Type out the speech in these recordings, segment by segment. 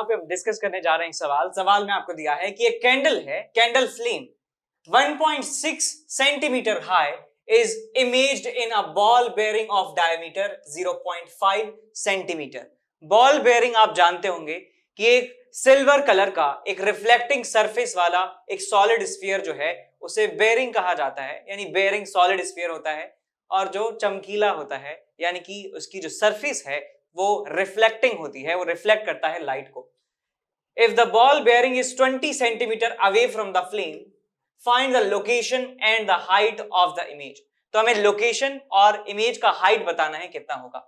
यहाँ पे हम डिस्कस करने जा रहे हैं सवाल में आपको दिया है कि एक कैंडल है, candle flame 1.6 centimetre high is imaged in a ball bearing of diameter 0.5 centimetre. Ball bearing आप जानते होंगे कि एक सिल्वर कलर का एक रिफ्लेक्टिंग सरफेस वाला एक सॉलिड स्फीयर जो है उसे बेयरिंग कहा जाता है, यानी बेयरिंग सॉलिड स्फीयर होता है और जो चमकीला होता है यानी कि उसकी जो सरफेस है वो रिफ्लेक्टिंग होती है, वो रिफ्लेक्ट करता है लाइट को। If the ball bearing is 20 centimetre away from the flame, find the location and the height of the image. तो हमें लोकेशन और इमेज का हाइट बताना है कितना होगा।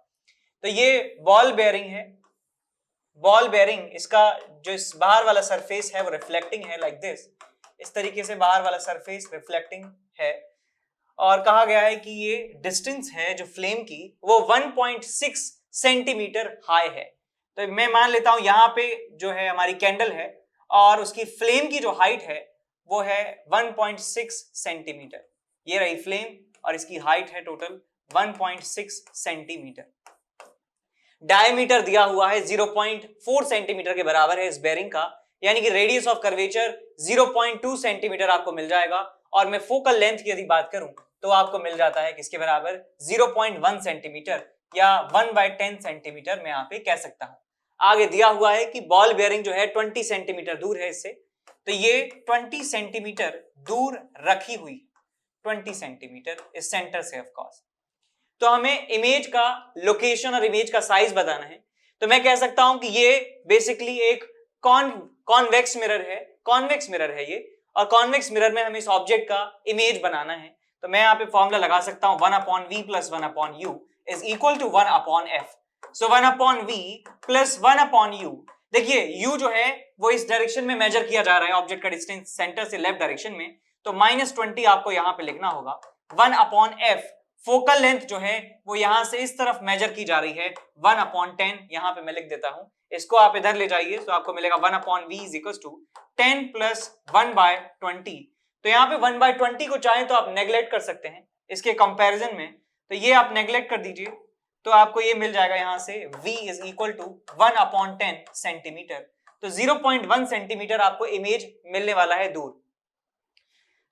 तो ये बॉल बेयरिंग है, बॉल बेयरिंग इसका जो इस बाहर वाला सरफेस है वो रिफ्लेक्टिंग है, लाइक दिस, इस तरीके से बाहर वाला सरफेस रिफ्लेक्टिंग है और कहा गया है कि ये डिस्टेंस है जो फ्लेम की वो 1.6 सेंटीमीटर हाई है। तो मैं मान लेता हूं यहां पे जो है हमारी कैंडल है और उसकी फ्लेम की जो हाइट है वो है 1.6 सेंटीमीटर। ये रही फ्लेम और इसकी हाइट है टोटल 1.6 सेंटीमीटर। डायमीटर दिया हुआ है 0.4 सेंटीमीटर के बराबर है इस बेयरिंग का, यानी कि रेडियस ऑफ कर्वेचर 0.2 सेंटीमीटर आपको मिल जाएगा। और मैं फोकल लेंथ की यदि बात करूं तो आपको मिल जाता है किसके बराबर 0.1 सेंटीमीटर या 1/10 सेंटीमीटर मैं यहाँ पे कह सकता हूं। आगे दिया हुआ है कि बॉल बेयरिंग जो है 20 सेंटीमीटर दूर है इससे, तो ये 20 सेंटीमीटर दूर रखी हुई 20 सेंटीमीटर इस सेंटर से ऑफ कोर्स। तो हमें इमेज का लोकेशन और इमेज का साइज बताना है। तो मैं कह सकता हूं कि ये बेसिकली एक कॉन्वेक्स मिरर है, कॉन्वेक्स मिरर है ये, और कॉन्वेक्स मिरर में हमें इस ऑब्जेक्ट का इमेज बनाना है। तो मैं यहाँ पे फॉर्मूला लगा सकता हूं 1/v + 1/u is equal to 1/f। So 1/v + 1/u, देखिए u जो है वो इस डायरेक्शन में मेजर किया जा रहा है, ऑब्जेक्ट का डिस्टेंस सेंटर से लेफ्ट डायरेक्शन में, तो -20 आपको यहाँ पे लिखना होगा। 1/f फोकल लेंथ जो है वो यहां से इस तरफ मेजर की जा रही है 1/10, यहां पे मैं लिख देता हूं, इसको आप इधर ले जाइए तो आपको मिलेगा 1/v = 10 + 1/20। तो यहाँ पे 1/20 को चाहें तो आप नेग्लेक्ट कर सकते हैं इसके कंपैरिजन में, तो ये आप नेग्लेक्ट कर दीजिए तो आपको ये मिल जाएगा यहां से v = 1/10 सेंटीमीटर। तो 0.1 सेंटीमीटर आपको इमेज मिलने वाला है दूर,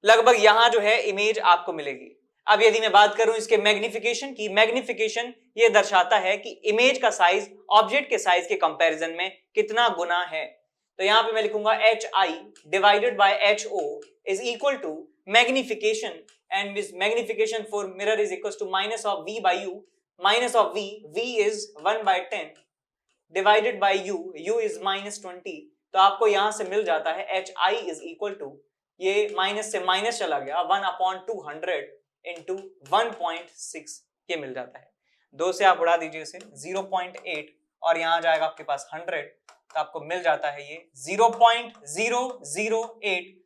लगभग यहां जो है इमेज आपको मिलेगी। अब यदि मैं बात करूं इसके मैग्निफिकेशन की, मैग्निफिकेशन ये दर्शाता है कि इमेज का साइज ऑब्जेक्ट के साइज के कंपैरिजन में कितना गुना है। तो यहां पे मैं लिखूंगा hi divided by ho is equal to magnification, and this magnification for mirror is equals to minus of v by u, minus of v is 1/10 divided by u is -20। तो आपको यहां से मिल जाता है hi is equal to, ये minus से minus चला गया, 1/200 into 1.6 ये मिल जाता है। 2 से आप उड़ा दीजिए इसे 0.8 और यहां जाएगा आपके पास 100, तो आपको मिल जाता है ये 0.008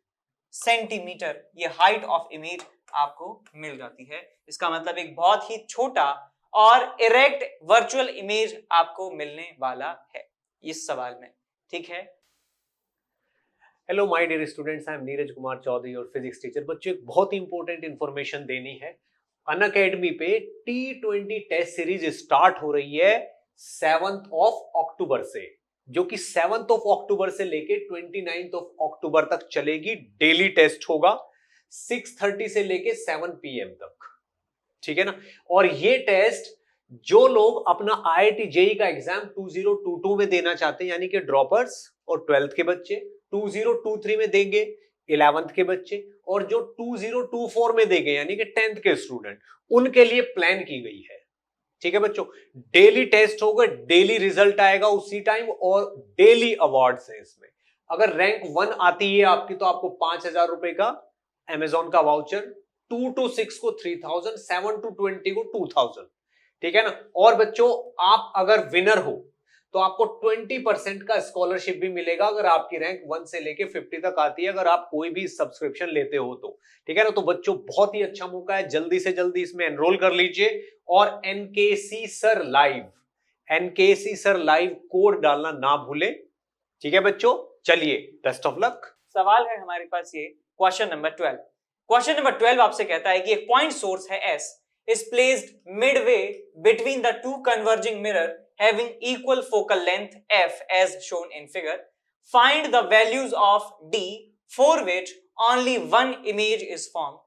सेंटीमीटर, ये हाइट ऑफ इमेज आपको मिल जाती है। इसका मतलब एक बहुत ही छोटा और इरेक्ट वर्चुअल इमेज आपको मिलने वाला है इस सवाल में, ठीक है। Hello my dear students, I am Neeraj Kumar Chaudhary और फिजिक्स टीचर। बच्चों एक बहुत ही इंपॉर्टेंट इंफॉर्मेशन देनी है। अनअकैडमी पे T20 टेस्ट सीरीज स्टार्ट हो रही है 7 अक्टूबर से, जो कि 7 अक्टूबर से लेके 29 अक्टूबर तक चलेगी। डेली टेस्ट होगा 6:30 से लेके 7 PM तक, ठीक है ना। और ये टेस्ट जो लोग अपना IIT JEE का एग्जाम 2022 में देना चाहते हैं, यानी कि ड्रॉपर्स और 12th के बच्चे 2023 में देंगे, 11th के बच्चे, और जो 2024 में देंगे यानी कि 10th के स्टूडेंट, उनके लिए प्लान की गई है, ठीक है बच्चों। डेली टेस्ट होगा, डेली रिजल्ट आएगा उसी टाइम और डेली अवार्ड्स हैं इसमें। अगर रैंक 1 आती है आपकी तो आपको 5,000 रुपए का अमेजॉन का वाउचर, 2 to 6 को 3,000, 7 to 20 को 2,000, ठीक है ना। और बच्चों आप अगर विनर हो तो आपको 20% का स्कॉलरशिप भी मिलेगा अगर आपकी रैंक 1 से लेके 50 तक आती है, अगर आप कोई भी सब्सक्रिप्शन लेते हो तो, ठीक है ना। तो बच्चों बहुत ही अच्छा मौका है, जल्दी से जल्दी इसमें एनरोल कर लीजिए। और NKC सर लाइव कोड डालना ना भूले, ठीक है बच्चों। चलिए, बेस्ट ऑफ लक। सवाल है हमारे पास ये क्वेश्चन नंबर 12। क्वेश्चन नंबर 12 आपसे कहता है कि एक पॉइंट सोर्स है S is placed midway between the two converging mirror having equal focal length f as shown in figure. Find the values of D for which only one image is formed.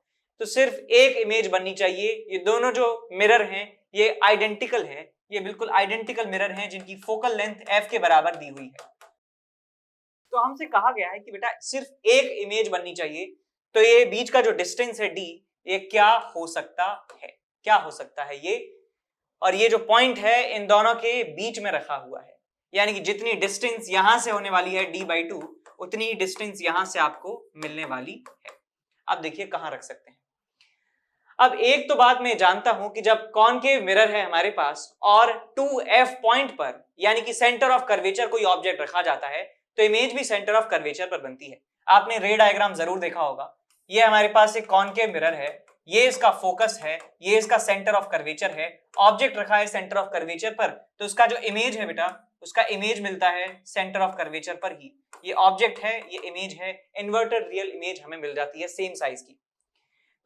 तो सिर्फ एक image बननी चाहिए. ये दोनों जो mirror हैं ये आइडेंटिकल हैं, ये बिल्कुल आइडेंटिकल मिरर हैं जिनकी फोकल लेंथ f के बराबर दी हुई है. तो हमसे कहा गया है कि बेटा सिर्फ एक इमेज बननी चाहिए. तो ये बीच का जो डिस्टेंस है d, ये क्या हो सकता है, क्या हो सकता है ये, और ये जो पॉइंट है इन दोनों के बीच में रखा हुआ है. यानी कि जितनी डिस्टेंस यहां से होने वाली है d/2 उतनी डिस्टेंस यहां से आपको मिलने वाली है. अब देखिए कहां रख सकते हैं. अब एक तो बात मैं जानता हूं कि जब कॉनकेव मिरर है हमारे पास और 2f पॉइंट पर यानी कि सेंटर ऑफ कर्वेचर कोई ऑब्जेक्ट रखा जाता है तो इमेज भी सेंटर ऑफ कर्वेचर पर बनती है. आपने रे डायग्राम जरूर देखा होगा. ये हमारे पास एक कॉनकेव मिरर है, ये इसका फोकस है, ये इसका सेंटर ऑफ कर्वेचर है. ऑब्जेक्ट रखा है सेंटर ऑफ कर्वेचर पर, तो उसका जो इमेज है बेटा उसका इमेज मिलता है सेंटर ऑफ कर्वेचर पर ही. ये ऑब्जेक्ट है, ये इमेज है, इन्वर्टेड रियल इमेज हमें मिल जाती है सेम साइज की.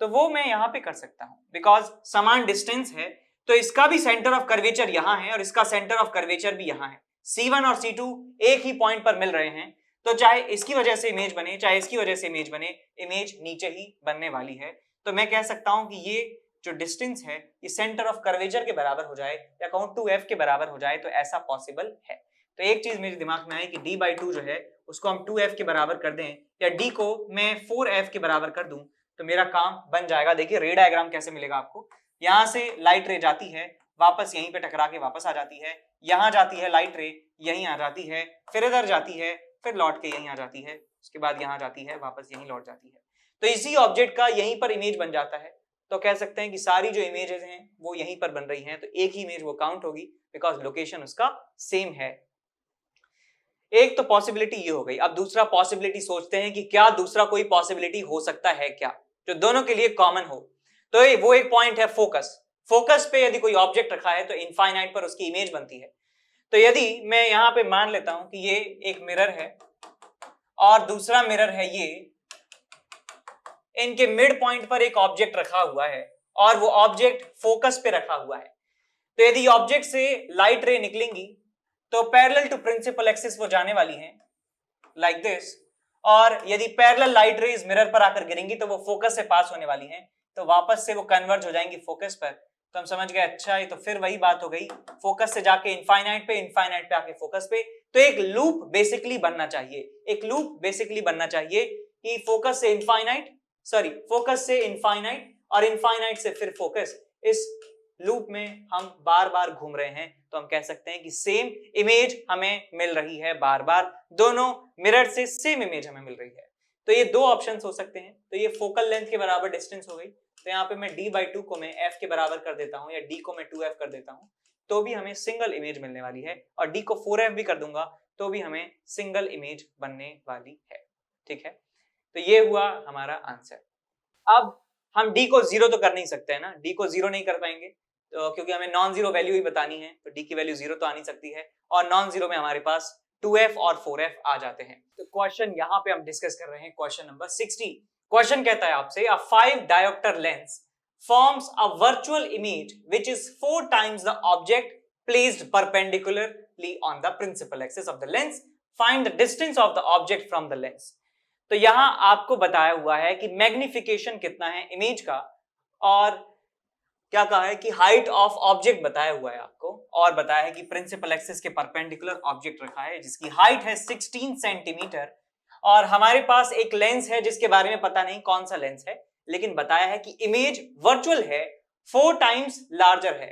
तो वो मैं यहां पे कर सकता हूं बिकॉज समान डिस्टेंस है. तो इसका भी सेंटर ऑफ कर्वेचर यहां है और इसका सेंटर ऑफ कर्वेचर भी यहां है. C1 और C2 एक ही पॉइंट पर मिल रहे हैं, तो चाहे इसकी वजह से इमेज बने चाहे इसकी वजह से इमेज बने, इमेज नीचे ही बनने वाली है. तो मैं कह सकता हूं कि ये जो डिस्टेंस है ये सेंटर ऑफ कर्वेचर के बराबर हो जाए या कहूं 2f के बराबर हो जाए, तो ऐसा पॉसिबल है. तो एक चीज मेरे दिमाग में आई कि d/2 जो है उसको हम 2f के बराबर कर दें या d को मैं 4f के बराबर कर दूं तो मेरा काम बन जाएगा. देखिए रे डायग्राम कैसे मिलेगा आपको. यहां से लाइट रे जाती है, वापस यहीं पे टकरा के वापस आ जाती है, यहां जाती है लाइट रे, यहीं आ जाती है, फिर इधर जाती है, फिर लौट के यहीं आ जाती है, उसके बाद यहां जाती है, वापस यहीं लौट जाती है. तो इसी ऑब्जेक्ट का यहीं पर इमेज बन जाता है. तो कह सकते हैं कि सारी जो इमेजेस हैं वो यहीं पर बन रही हैं, तो एक ही इमेज वो काउंट होगी बिकॉज लोकेशन उसका सेम है. एक तो पॉसिबिलिटी ये हो गई. अब दूसरा पॉसिबिलिटी सोचते हैं कि क्या दूसरा कोई पॉसिबिलिटी हो सकता है क्या जो दोनों के लिए कॉमन हो. तो वो एक पॉइंट है फोकस. फोकस पे यदि कोई ऑब्जेक्ट रखा है तो इनफाइनाइट पर उसकी इमेज बनती है. तो यदि मैं यहां पे मान लेता हूं कि ये एक मिरर है और दूसरा मिरर है ये, इनके मिड पॉइंट पर एक ऑब्जेक्ट रखा हुआ है और वो ऑब्जेक्ट फोकस पे रखा हुआ है. तो यदि ऑब्जेक्ट से लाइट रे निकलेंगी तो पैरेलल टू प्रिंसिपल एक्सिस वो जाने वाली हैं लाइक दिस, और यदि पैरेलल लाइट रेज मिरर पर आकर गिरेंगी तो वो फोकस से पास होने वाली हैं, तो वापस से वो कन्वर्ज हो जाएंगी फोकस पर. तो हम समझ गए अच्छा ये तो फिर वही बात हो गई, फोकस से जाके इनफाइनाइट पे, इनफाइनाइट पे आके फोकस पे. तो एक लूप बेसिकली बनना चाहिए, एक लूप बेसिकली बनना चाहिए कि फोकस से इनफाइनाइट, सॉरी फोकस से इनफाइनाइट और इनफाइनाइट से फिर फोकस, इस लूप में हम बार बार घूम रहे हैं. तो हम कह सकते हैं कि सेम इमेज हमें मिल रही है बार बार, दोनों मिरर से सेम इमेज हमें मिल रही है. तो ये दो ऑप्शंस हो सकते हैं. तो ये फोकल लेंथ के बराबर डिस्टेंस हो गई. तो यहाँ पे मैं d/2 को मैं f के बराबर कर देता हूँ या d को मैं 2f कर देता हूँ, तो भी हमें सिंगल इमेज मिलने वाली है. और d को 4f भी कर दूंगा तो भी हमें सिंगल इमेज बनने वाली है. ठीक है, तो ये हुआ हमारा आंसर. अब हम d को 0 तो कर नहीं सकते हैं ना, d को 0 नहीं कर पाएंगे तो क्योंकि हमें नॉन जीरो वैल्यू ही बतानी है, तो d की वैल्यू 0 तो आ नहीं सकती है, और नॉन जीरो में हमारे पास 2f और 4f आ जाते हैं. तो क्वेश्चन यहाँ पे हम डिस्कस कर रहे हैं क्वेश्चन नंबर 60. क्वेश्चन कहता है आपसे a 5 diopter lens forms a virtual image which is 4 times the object placed perpendicularly on the principal axis of the lens. Find the distance of the object from the lens. तो यहां आपको बताया हुआ है कि मैग्निफिकेशन कितना है image का, और क्या कहा है कि हाइट ऑफ ऑब्जेक्ट बताया हुआ है आपको, और बताया है कि प्रिंसिपल एक्सिस के परपेंडिकुलर ऑब्जेक्ट रखा है जिसकी हाइट है 16 सेंटीमीटर, और हमारे पास एक लेंस है जिसके बारे में पता नहीं कौन सा लेंस है, लेकिन बताया है कि इमेज वर्चुअल है, 4 टाइम्स लार्जर है.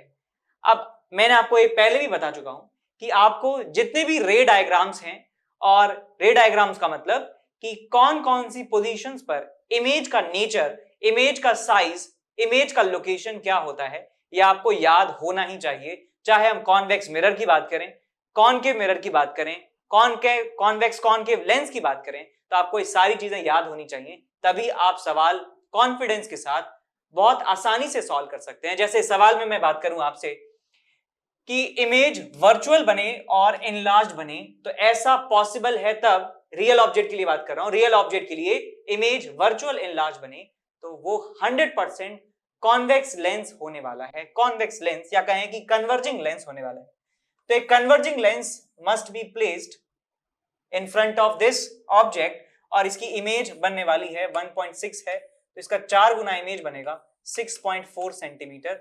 अब मैंने आपको ये पहले भी बता चुका हूं कि आपको जितने भी रे डायग्राम्स हैं, और रे डायग्राम्स का मतलब कि कौन कौन सी पोजीशंस पर इमेज का नेचर, इमेज का साइज, इमेज का लोकेशन क्या होता है, यह आपको याद होना ही चाहिए. चाहे हम कॉन्वेक्स मिरर की बात करें, कॉनकेव मिरर की बात करें, कॉन्वेक्स कॉनकेव लेंस की बात करें, तो आपको ये सारी चीजें याद होनी चाहिए. तभी आप सवाल कॉन्फिडेंस के साथ बहुत आसानी से सॉल्व कर सकते हैं. जैसे सवाल में मैं बात करूं आपसे कि इमेज वर्चुअल बने और इनलार्ज बने, तो ऐसा पॉसिबल है तब, रियल ऑब्जेक्ट के लिए बात कर रहा हूं, रियल ऑब्जेक्ट के लिए इमेज वर्चुअल इनलार्ज बने तो वो 100% कॉन्वेक्स लेंस होने वाला है, कॉन्वेक्स लेंस या कहें कि कन्वर्जिंग लेंस होने वाला है. तो एक converging lens must be placed in front of this object और इसकी इमेज बनने वाली है 1.6 है, तो इसका 4 गुना इमेज बनेगा 6.4 सेंटीमीटर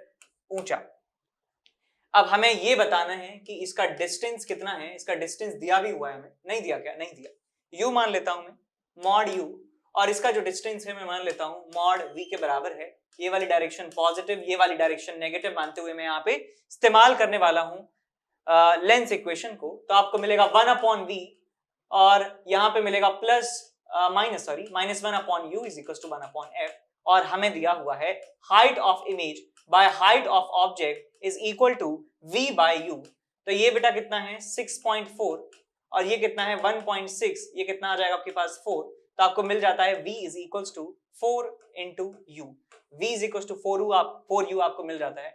ऊंचा। अब हमें यह बताना है कि इसका डिस्टेंस कितना है। इसका डिस्टेंस दिया भी हुआ है हमें, नहीं दिया क्या? नहीं दिया। u मान लेता हूं मैं, मॉड u, और इसका जो डिस्टेंस है मैं मान लेता हूं मॉड v के बराबर है। ये वाली डायरेक्शन पॉजिटिव, ये वाली डायरेक्शन नेगेटिव मानते हुए मैं यहाँ पे इस्तेमाल करने वाला हूं लेंस इक्वेशन को। तो आपको मिलेगा 1/v और यहाँ पे मिलेगा -1/u is equal to 1/f, और हमें दिया हुआ है height of image by height of object is equal to v by u। तो ये बेटा कितना है 6.4 और ये कितना है 1.6, ये कितना आ जाएगा आपके पास 4। तो आपको मिल जाता है v is equal to 4 into u, v is equal to 4u आपको मिल जाता है।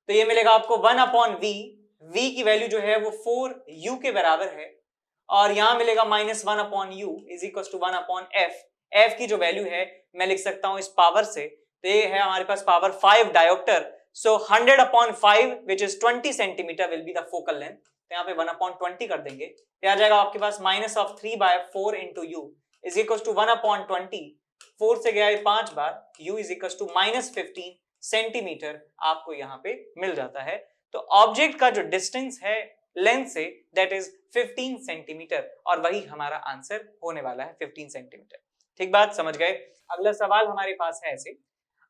तो ये मिलेगा आपको 1/v, v की वैल्यू जो है वो 4u के बराबर है, और यहां मिलेगा -1/u is equal to 1/f। f की जो वैल्यू है मैं लिख सकता हूं इस पावर से, तो ये है हमारे पास power 5 dioptre. So 100/5 which is 20 centimetre will be the focal length. तो यहाँ पे 1/20 कर देंगे, तो आ जाएगा आपके पास -3/4 into u is equal to 1/20। 4 से गया है 5 बार, u is equal to -15 centimetre आपको यहाँ पे मिल जाता है। तो ऑब्जेक्ट का जो डिस्टेंस है lens say that is 15 centimetre, और वही हमारा आंसर होने वाला है 15 सेंटीमीटर। ठीक बात, समझ गए? अगला सवाल हमारे पास है ऐसे,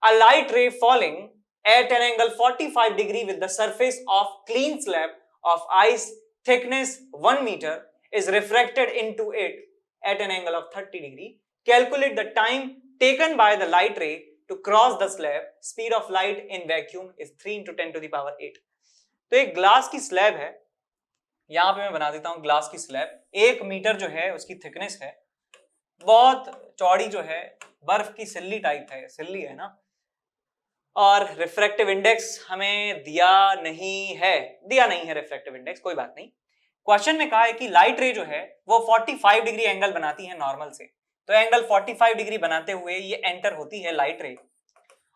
a light ray falling at an angle 45 degree with the surface of clean slab of ice thickness 1 meter is refracted into it at an angle of 30 degree. Calculate the time taken by the light ray to cross the slab. Speed of light in vacuum is 3 into 10 to the power 8. तो एक glass की slab है, यहां पे मैं बना देता हूं ग्लास की स्लैब, 1 मीटर जो है उसकी थिकनेस है, बहुत चौड़ी जो है, बर्फ की सिल्ली टाइप है, सिल्ली है ना, और रिफ्रैक्टिव इंडेक्स हमें दिया नहीं है रिफ्रैक्टिव इंडेक्स, कोई बात नहीं। क्वेश्चन में कहा है कि लाइट रे जो है वो 45 डिग्री एंगल बनाती है नॉर्मल से, तो एंगल 45 डिग्री बनाते हुए ये एंटर होती है लाइट रे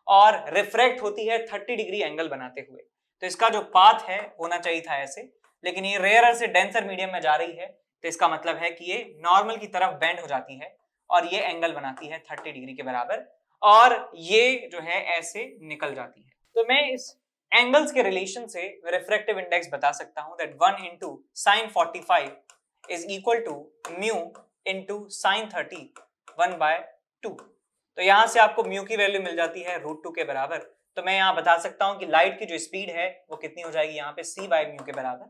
और रिफ्रैक्ट होती है 30 डिग्री एंगल बनाते हुए। तो इसका जो पाथ है होना चाहिए था ऐसे, लेकिन ये रेयरर से डेंसर मीडियम में जा रही है, तो इसका मतलब है कि ये नॉर्मल की तरफ बेंड हो जाती है और ये एंगल बनाती है 30 डिग्री के बराबर, और ये जो है ऐसे निकल जाती है। तो मैं इस एंगल्स के रिलेशन से रिफ्रैक्टिव इंडेक्स बता सकता हूं that 1 into sin 45 is equal to mu into sin 30 1/2। तो यहां से आपको म्यू की वैल्यू मिल जाती है √2 के बराबर। तो मैं यहां बता सकता हूं कि लाइट की जो स्पीड है वो कितनी हो जाएगी यहाँ पे c/μ के बराबर।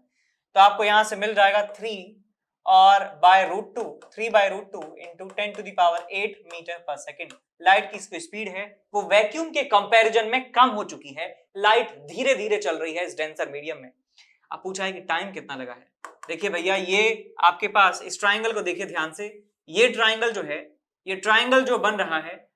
तो आपको यहां से मिल जाएगा 3 और √2, 3/√2 into 10 to the power 8 metre पर सेकेंड। लाइट की स्पीड है वो वैक्यूम के कंपैरिजन में कम हो चुकी है, लाइट धीरे धीरे चल रही है इस डेंसर मीडियम में। अब पूछा है कि टाइम कितना लगा है। देखिए भैया, ये आपके पास इस ट्राइंगल को देखिए ध्यान से, ये ट्राइंगल जो है, ये ट्राइंगल जो बन रहा है,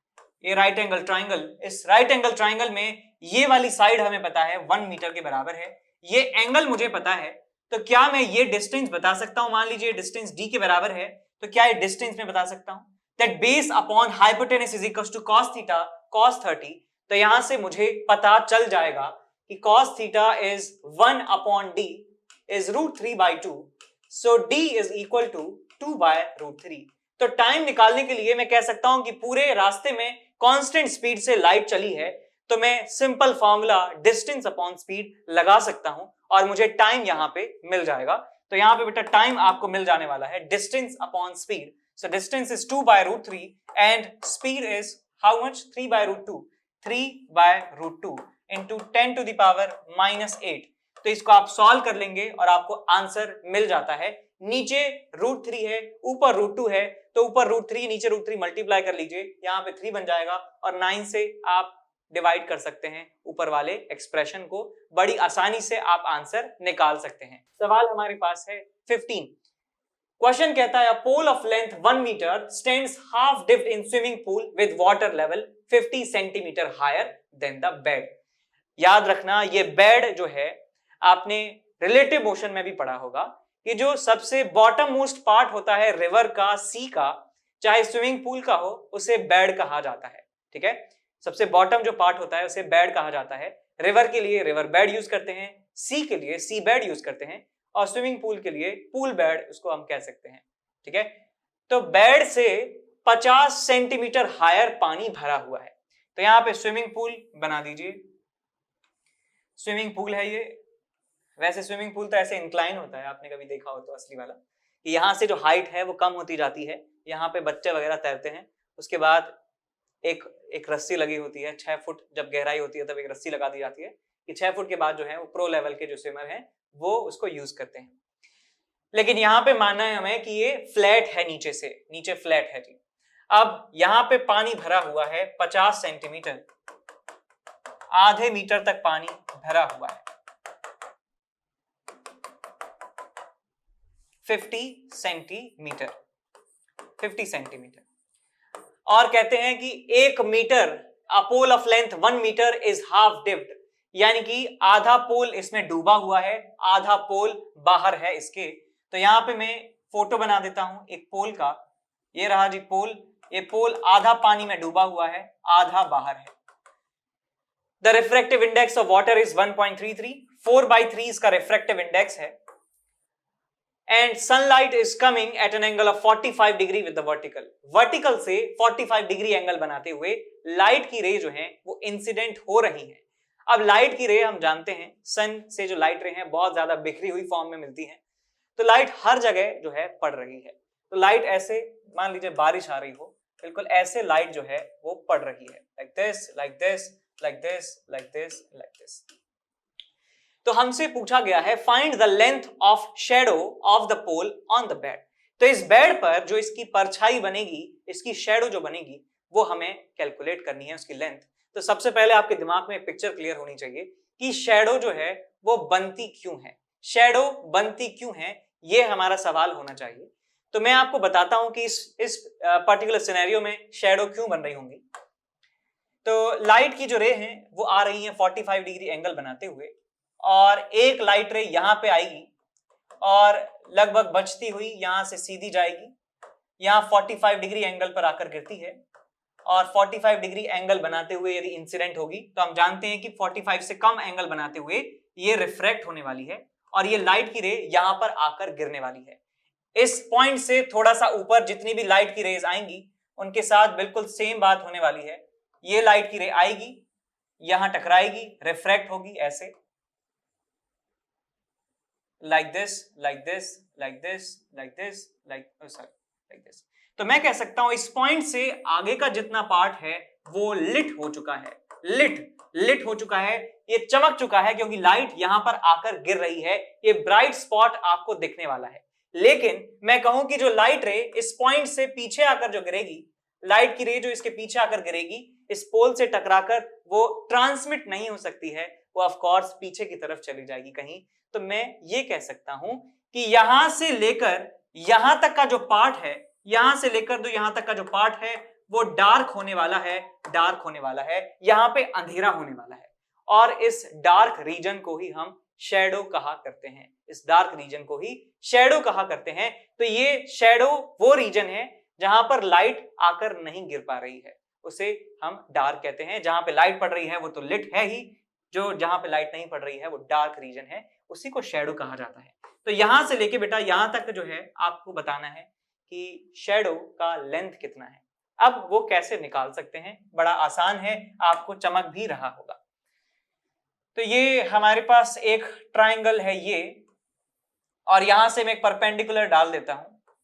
ये राइट एंगल ट्राइंगल, इस राइट एंगल ट्राइंगल में ये वाली साइड हमें पता है 1 मीटर के बराबर है, ये एंगल मुझे पता है। तो क्या मैं ये डिस्टेंस बता सकता हूं? मान लीजिए डिस्टेंस d के बराबर है, तो क्या ये डिस्टेंस में बता सकता हूं that base upon hypotenuse is equal to cos theta cos 30। तो यहां से मुझे पता चल जाएगा कि cos theta is 1/d is √3/2, so d is equal to 2/√3। तो टाइम निकालने के लिए मैं कह सकता हूं कि पूरे रास्ते में कांस्टेंट स्पीड से लाइट चली है, तो मैं simple formula distance upon speed लगा सकता हूं और मुझे टाइम यहां पे मिल जाएगा। तो यहां पे बेटा टाइम आपको मिल जाने वाला है distance upon speed. So distance is 2/√3 and speed is how much? 3/√2, 3/√2 into 10 to the power -8। तो इसको आप सॉल्व कर लेंगे और आपको आंसर मिल जाता है। नीचे √3 है, ऊपर √2 है, तो ऊपर √3 नीचे √3 मल्टीप्लाई कर लीजिए, यहाँ पे 3 बन जाएगा और 9 से आप डिवाइड कर सकते हैं ऊपर वाले एक्सप्रेशन को। बड़ी आसानी से आप आंसर निकाल सकते हैं। सवाल हमारे पास है 15। क्वेश्चन कहता है pole of length 1 metre stands half dipped in swimming pool with water level 50 centimetre higher than the bed. याद रखना, ये बेड जो है आपने रिलेटिव मोशन में भी पढ़ा होगा कि जो सबसे बॉटम मोस्ट पार्ट होता है रिवर का, सी का, चाहे स्विमिंग पूल का हो, उसे बेड कहा जाता है। ठीक है, सबसे बॉटम जो पार्ट होता है उसे बेड कहा जाता है। रिवर के लिए रिवर बेड यूज करते हैं, सी के लिए सी बेड यूज करते हैं, और स्विमिंग पूल के लिए पूल बेड उसको हम कह सकते हैं, ठीक है। तो बेड से 50 सेंटीमीटर हायर पानी भरा हुआ है, तो यहां पे स्विमिंग पूल बना दीजिए। स्विमिंग पूल है ये। वैसे स्विमिंग पूल तो ऐसे इंक्लाइन होता है, आपने कभी देखा हो तो असली वाला, कि यहां से जो हाइट है वो कम होती जाती है, यहाँ पे बच्चे वगैरह तैरते हैं, उसके बाद एक रस्सी लगी होती है, 6 फुट जब गहराई होती है तब एक रस्सी लगा दी जाती है कि 6 फुट के बाद जो है वो प्रो लेवल के जो स्विमर हैं वो उसको यूज करते हैं। लेकिन यहाँ पे मानना है हमें कि ये फ्लैट है, नीचे से नीचे फ्लैट है जी। अब यहाँ पे पानी भरा हुआ है 50 सेंटीमीटर, आधे मीटर तक पानी भरा हुआ है, 50 सेंटीमीटर, 50 सेंटीमीटर। और कहते हैं कि 1 metre, a pole of length 1 metre is half dipped, यानी कि आधा पोल इसमें डूबा हुआ है, आधा पोल बाहर है इसके। तो यहां पे मैं फोटो बना देता हूं एक पोल का, ये रहा जी पोल, ये पोल आधा पानी में डूबा हुआ है, आधा बाहर है। The refractive index of water is 1.33, 4/3 इसका रिफ्रैक्टिव इंडेक्स है। And sunlight is coming at an angle of 45 degree with the vertical से 45 डिग्री एंगल बनाते हुए लाइट की रे जो है वो इंसिडेंट हो रही है। अब लाइट की रे हम जानते हैं, सन से जो लाइट रे हैं बहुत ज्यादा बिखरी हुई फॉर्म में मिलती है, तो लाइट हर जगह जो है पड़ रही है। तो लाइट ऐसे, मान लीजिए बारिश आ रही हो, बिल्कुल ऐसे लाइट जो है वो पड़ रही है, like this, like this, like this, like this, like this. तो हमसे पूछा गया है find the length of shadow of the pole on the bed. तो इस बेड पर जो इसकी परछाई बनेगी, इसकी शैडो जो बनेगी, वो हमें कैलकुलेट करनी है, उसकी लेंथ। तो सबसे पहले आपके दिमाग में एक पिक्चर क्लियर होनी चाहिए कि शैडो जो है वो बनती क्यों है, शैडो बनती क्यों है, ये हमारा सवाल होना चाहिए। तो मैं आपको बताता हूं कि इस पर्टिकुलर सिनेरियो में शैडो क्यों बन रही होंगी। तो लाइट की जो रे हैं वो आ रही है 45 डिग्री एंगल बनाते हुए, और एक लाइट रे यहां पे आएगी और लगभग बचती हुई यहां से सीधी जाएगी, यहां 45 डिग्री एंगल पर आकर गिरती है, और 45 डिग्री एंगल बनाते हुए यदि इंसिडेंट होगी तो हम जानते हैं कि 45 से कम एंगल बनाते हुए ये रिफ्रैक्ट होने वाली है, और ये लाइट की रे यहां पर आकर गिरने वाली है। इस पॉइंट से थोड़ा सा ऊपर जितनी भी लाइट की रेज आएंगी उनके साथ बिल्कुल सेम बात होने वाली है। ये लाइट की रे आएगी, यहां टकराएगी, रिफ्रैक्ट होगी ऐसे, like this, like this, like this, like this, like this। तो मैं कह सकता हूं इस पॉइंट से आगे का जितना पार्ट है वो लिट हो चुका है, लिट हो चुका है, ये चमक चुका है, क्योंकि लाइट यहां पर आकर गिर रही है, ये ब्राइट स्पॉट आपको दिखने वाला है। लेकिन मैं कहूं कि जो लाइट रे इस पॉइंट से पीछे आकर जो गिरेगी, लाइट की रे जो इसके पीछे आकर गिरेगी, इस पोल से टकराकर वो ट्रांसमिट नहीं हो सकती है, वो ऑफ कोर्स पीछे की तरफ चली जाएगी कहीं। तो मैं ये कह सकता हूं कि यहां से लेकर यहां तक का जो पार्ट है, यहां से लेकर यहां तक का जो पार्ट है वो डार्क होने वाला है, डार्क होने वाला है, यहां पे अंधेरा होने वाला है, और इस डार्क रीजन को ही हम शैडो कहा करते हैं, इस डार्क रीजन को ही शैडो कहा करते हैं। तो ये शैडो वो रीजन है जहां पर लाइट आकर नहीं गिर पा रही है, उसे हम डार्क कहते हैं। जहां पे लाइट पड़ रही है वो तो लिट है ही, जो जहां पे लाइट नहीं पड़ रही है वो डार्क रीजन है, उसी को शैडो कहा जाता है। तो यहां से लेके बेटा यहां तक जो है आपको बताना है कि शैडो का लेंथ कितना है। अब वो कैसे निकाल सकते हैं, बड़ा आसान है, आपको चमक भी रहा होगा। तो ये हमारे पास एक ट्राइंगल है ये, और यहां से मैं एक परपेंडिकुलर डाल देता हूं,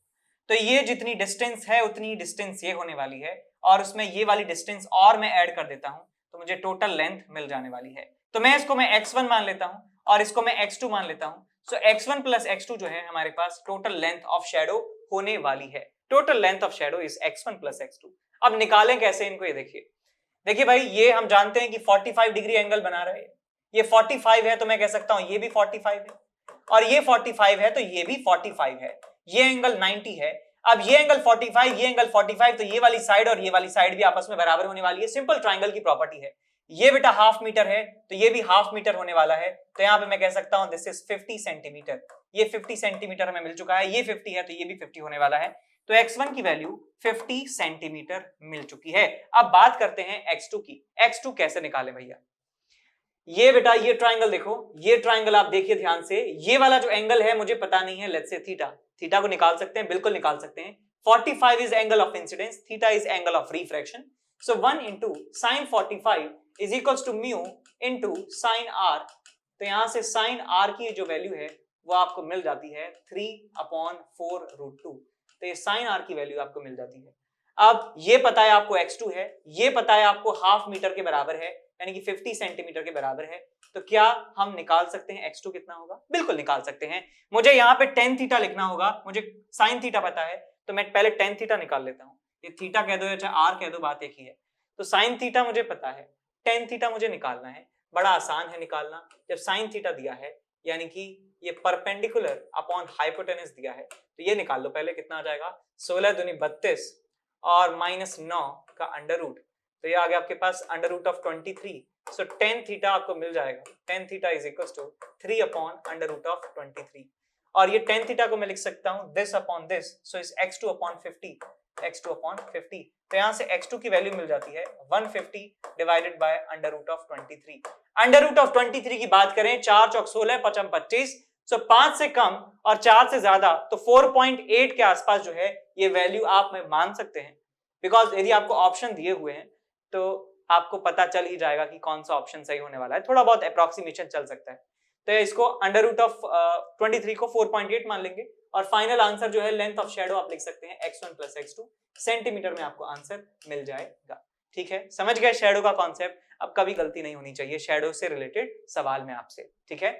तो ये जितनी डिस्टेंस है उतनी डिस्टेंस ये होने वाली है, और उसमें ये वाली डिस्टेंस और मैं ऐड कर देता हूं तो मुझे टोटल लेंथ मिल जाने वाली है। तो मैं इसको मैं x1 मान लेता हूं और इसको मैं x2 मान लेता हूं। सो x1 प्लस x2 जो है हमारे पास टोटल लेंथ ऑफ शैडो होने वाली है। Total length of shadow is x1 plus x2। अब निकालें कैसे इनको, ये देखिए भाई, ये हम जानते हैं कि 45 डिग्री एंगल बना रहे हैं, ये 45 है तो मैं कह सकता हूं ये भी 45 है, और ये 45 है तो ये भी 45 है, ये एंगल 90 है। अब ये एंगल 45, ये एंगल 45, तो ये वाली साइड और ये वाली साइड भी आपस में बराबर होने वाली है, सिंपल ट्राइंगल की प्रॉपर्टी है। ये बेटा हाफ मीटर है तो ये भी हाफ मीटर होने वाला है, तो यहां पे मैं कह सकता हूं दिस इज 50 सेंटीमीटर। ये 50 सेंटीमीटर हमें मिल चुका है, ये 50 है तो ये भी 50 होने वाला है, तो x1 की वैल्यू 50 सेंटीमीटर मिल चुकी है। अब बात करते हैं x2 की। x2 कैसे निकालें भैया? ये बेटा ये ट्राइंगल देखो, ये ट्राइंगल आप देखिए ध्यान से, ये वाला जो एंगल है मुझे पता नहीं है, लेट्स से थीटा, थीटा को निकाल सकते हैं, बिल्कुल निकाल सकते हैं। 45 is angle of incidence, theta is angle of refraction, so 1 into sin 45 is equals to mu into sin r। तो यहां से sin r की जो वैल्यू है वो आपको मिल जाती है 3/4√2। तो ये sin r की वैल्यू आपको मिल जाती है। अब ये पता है आपको x2 है, ये पता है आपको हाफ मीटर के बराबर है, यानी कि 50 सेंटीमीटर के बराबर है। तो क्या हम निकाल सकते हैं x2 कितना होगा? बिल्कुल निकाल सकते हैं। मुझे यहाँ पे tan थीटा लिखना होगा, मुझे sin थीटा पता है, तो मैं पहले tan थीटा निकाल लेता हूँ। ये थीटा कह दो या चाहे r कह दो, बात एक ही है। तो sin थीटा मुझे पता है, tan थीटा मुझे निकालना है, बड़ा आसान है निकालना। जब sin थीटा दिया है यानी कि ये परपेंडिकुलर अपॉन हाइपोटेनस दिया है, तो ये निकाल लो पहले, कितना आ जाएगा 16 दूनी 32 और -9 का अंडर रूट, तो ये आ गया आपके पास under root of 23। So tan theta आपको मिल जाएगा, tan theta is equal to 3/√23। और ये tan थीटा को मैं लिख सकता हूं this upon this, so is x2/50, x2/50। तो यहां से x2 की वैल्यू मिल जाती है 150 divided by under root of 23। Under root of 23 की बात करें, 4 चौक 16, 5 25, सो 5 से कम और 4 से ज्यादा, तो 4.8 के आसपास जो है ये वैल्यू आप में मान सकते हैं। बिकॉज यदि आपको ऑप्शन दिए हुए हैं तो आपको पता चल ही जाएगा कि कौन सा ऑप्शन सही होने वाला है, थोड़ा बहुत अप्रोक्सीमेशन चल सकता है। तो इसको अंडर रूट ऑफ 23 को 4.8 मान लेंगे, और फाइनल आंसर जो है लेंथ ऑफ शैडो आप लिख सकते हैं x1 + x2, सेंटीमीटर में आपको आंसर मिल जाएगा। ठीक है, समझ गए शैडो का कॉन्सेप्ट? अब कभी गलती नहीं होनी चाहिए शैडो से रिलेटेड सवाल में आपसे, ठीक है।